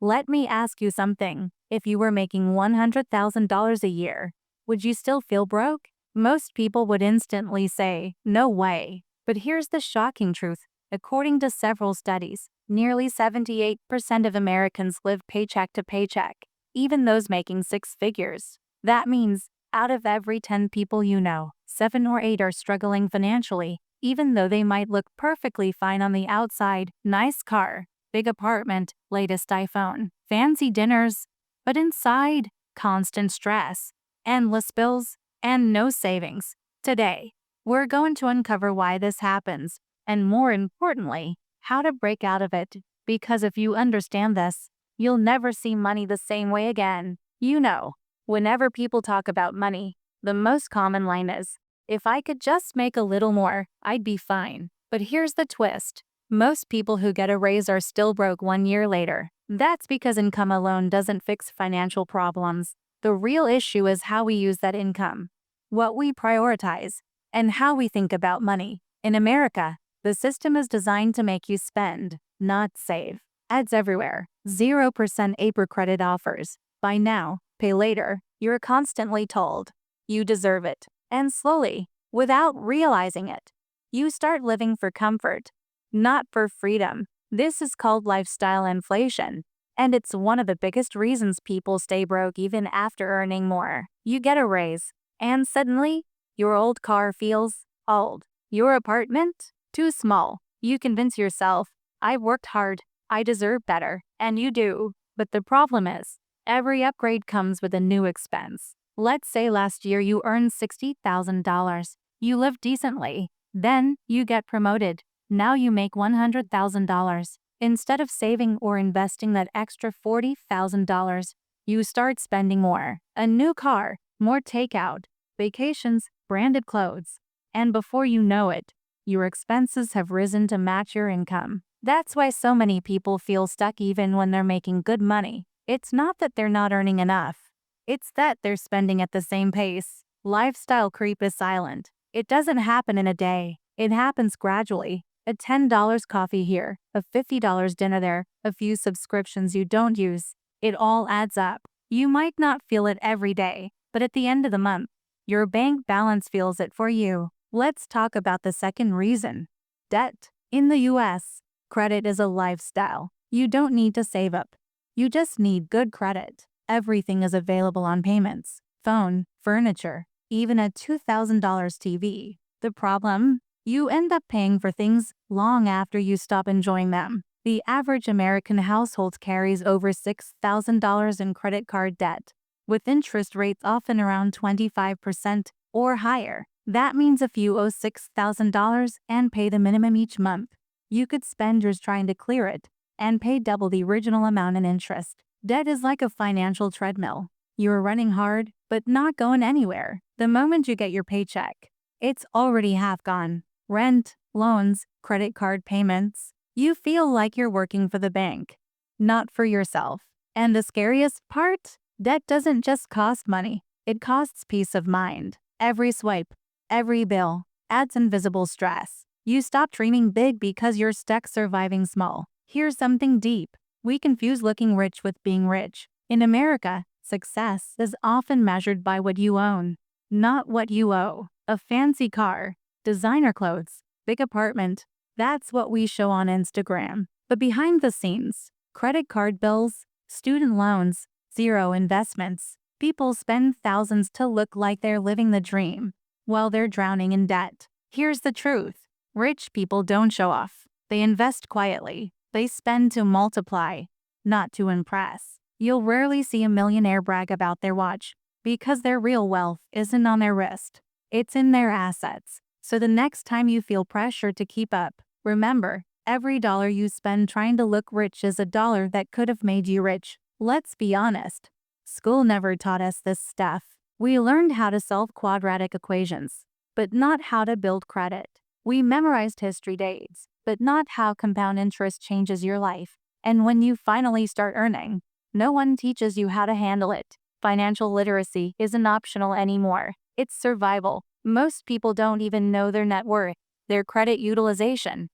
Let me ask you something. If you were making $100,000 a year, would you still feel broke? Most people would instantly say, no way. But here's the shocking truth. According to several studies, nearly 78% of Americans live paycheck to paycheck, even those making six figures. That means, out of every 10 people you know, 7 or 8 are struggling financially, even though they might look perfectly fine on the outside. Nice car, big apartment, latest iPhone, fancy dinners, but inside, constant stress, endless bills, and no savings. Today, we're going to uncover why this happens, and more importantly, how to break out of it, because if you understand this, you'll never see money the same way again. You know, whenever people talk about money, the most common line is, if I could just make a little more, I'd be fine. But here's the twist. Most people who get a raise are still broke 1 year later. That's because income alone doesn't fix financial problems. The real issue is how we use that income, what we prioritize, and how we think about money. In America, the system is designed to make you spend, not save. Ads everywhere, 0% APR credit offers. Buy now, pay later. You're constantly told you deserve it. And slowly, without realizing it, you start living for comfort, not for freedom. This is called lifestyle inflation, and it's one of the biggest reasons people stay broke even after earning more. You get a raise, and suddenly, your old car feels old. Your apartment? Too small. You convince yourself, I've worked hard, I deserve better, and you do. But the problem is, every upgrade comes with a new expense. Let's say last year you earned $60,000. You live decently. Then, you get promoted. Now you make $100,000. Instead of saving or investing that extra $40,000, you start spending more. A new car, more takeout, vacations, branded clothes. And before you know it, your expenses have risen to match your income. That's why so many people feel stuck even when they're making good money. It's not that they're not earning enough. It's that they're spending at the same pace. Lifestyle creep is silent. It doesn't happen in a day. It happens gradually. A $10 coffee here, a $50 dinner there, a few subscriptions you don't use. It all adds up. You might not feel it every day, but at the end of the month, your bank balance feels it for you. Let's talk about the second reason. Debt. In the US, credit is a lifestyle. You don't need to save up. You just need good credit. Everything is available on payments, phone, furniture, even a $2,000 TV. The problem? You end up paying for things long after you stop enjoying them. The average American household carries over $6,000 in credit card debt, with interest rates often around 25% or higher. That means if you owe $6,000 and pay the minimum each month, you could spend yours trying to clear it and pay double the original amount in interest. Debt is like a financial treadmill. You're running hard, but not going anywhere. The moment you get your paycheck, it's already half gone. Rent, loans, credit card payments. You feel like you're working for the bank, not for yourself. And the scariest part? Debt doesn't just cost money. It costs peace of mind. Every swipe, every bill, adds invisible stress. You stop dreaming big because you're stuck surviving small. Here's something deep. We confuse looking rich with being rich. In America, success is often measured by what you own, not what you owe. A fancy car, designer clothes, big apartment. That's what we show on Instagram. But behind the scenes, credit card bills, student loans, zero investments. People spend thousands to look like they're living the dream, while they're drowning in debt. Here's the truth. Rich people don't show off. They invest quietly. They spend to multiply, not to impress. You'll rarely see a millionaire brag about their watch, because their real wealth isn't on their wrist. It's in their assets. So the next time you feel pressure to keep up, remember, every dollar you spend trying to look rich is a dollar that could have made you rich. Let's be honest. School never taught us this stuff. We learned how to solve quadratic equations, but not how to build credit. We memorized history dates, but not how compound interest changes your life. And when you finally start earning, no one teaches you how to handle it. Financial literacy isn't optional anymore. It's survival. Most people don't even know their net worth, their credit utilization,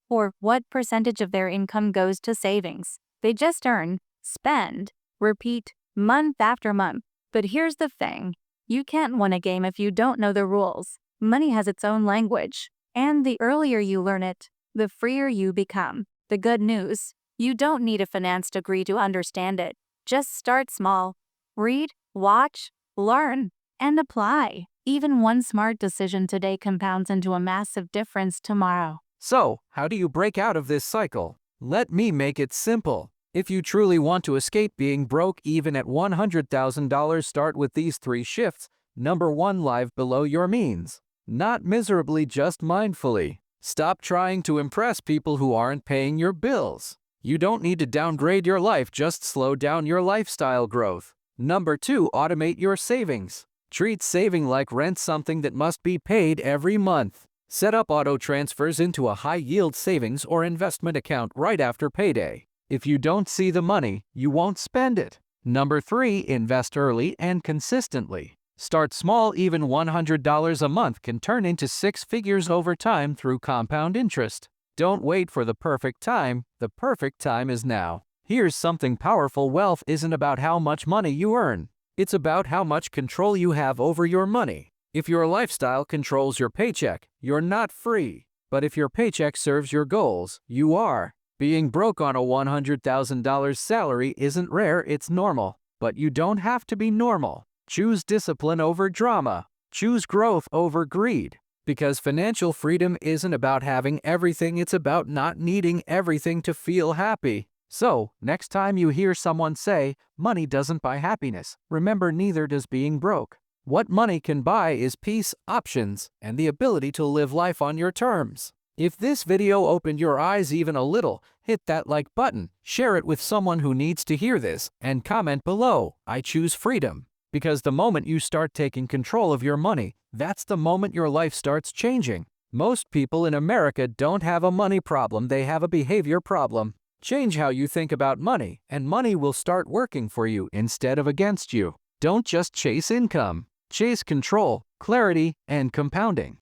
or what percentage of their income goes to savings. They just earn, spend, repeat, month after month. But here's the thing. You can't win a game if you don't know the rules. Money has its own language, and the earlier you learn it, the freer you become. The good news, you don't need a finance degree to understand it. Just start small. Read, watch, learn, and apply. Even one smart decision today compounds into a massive difference tomorrow. So, how do you break out of this cycle? Let me make it simple. If you truly want to escape being broke even at $100,000, start with these 3 shifts. Number 1, live below your means. Not miserably, just mindfully. Stop trying to impress people who aren't paying your bills. You don't need to downgrade your life, just slow down your lifestyle growth. Number 2, automate your savings. Treat saving like rent, something that must be paid every month. Set up auto transfers into a high-yield savings or investment account right after payday. If you don't see the money, you won't spend it. Number 3, invest early and consistently. Start small. Even $100 a month can turn into 6 figures over time through compound interest. Don't wait for the perfect time. The perfect time is now. Here's something powerful. Wealth isn't about how much money you earn. It's about how much control you have over your money. If your lifestyle controls your paycheck, you're not free. But if your paycheck serves your goals, you are. Being broke on a $100,000 salary isn't rare, it's normal. But you don't have to be normal. Choose discipline over drama. Choose growth over greed. Because financial freedom isn't about having everything, it's about not needing everything to feel happy. So, next time you hear someone say, money doesn't buy happiness, remember, neither does being broke. What money can buy is peace, options, and the ability to live life on your terms. If this video opened your eyes even a little, hit that like button, share it with someone who needs to hear this, and comment below, I choose freedom. Because the moment you start taking control of your money, that's the moment your life starts changing. Most people in America don't have a money problem, they have a behavior problem. Change how you think about money, and money will start working for you instead of against you. Don't just chase income. Chase control, clarity, and compounding.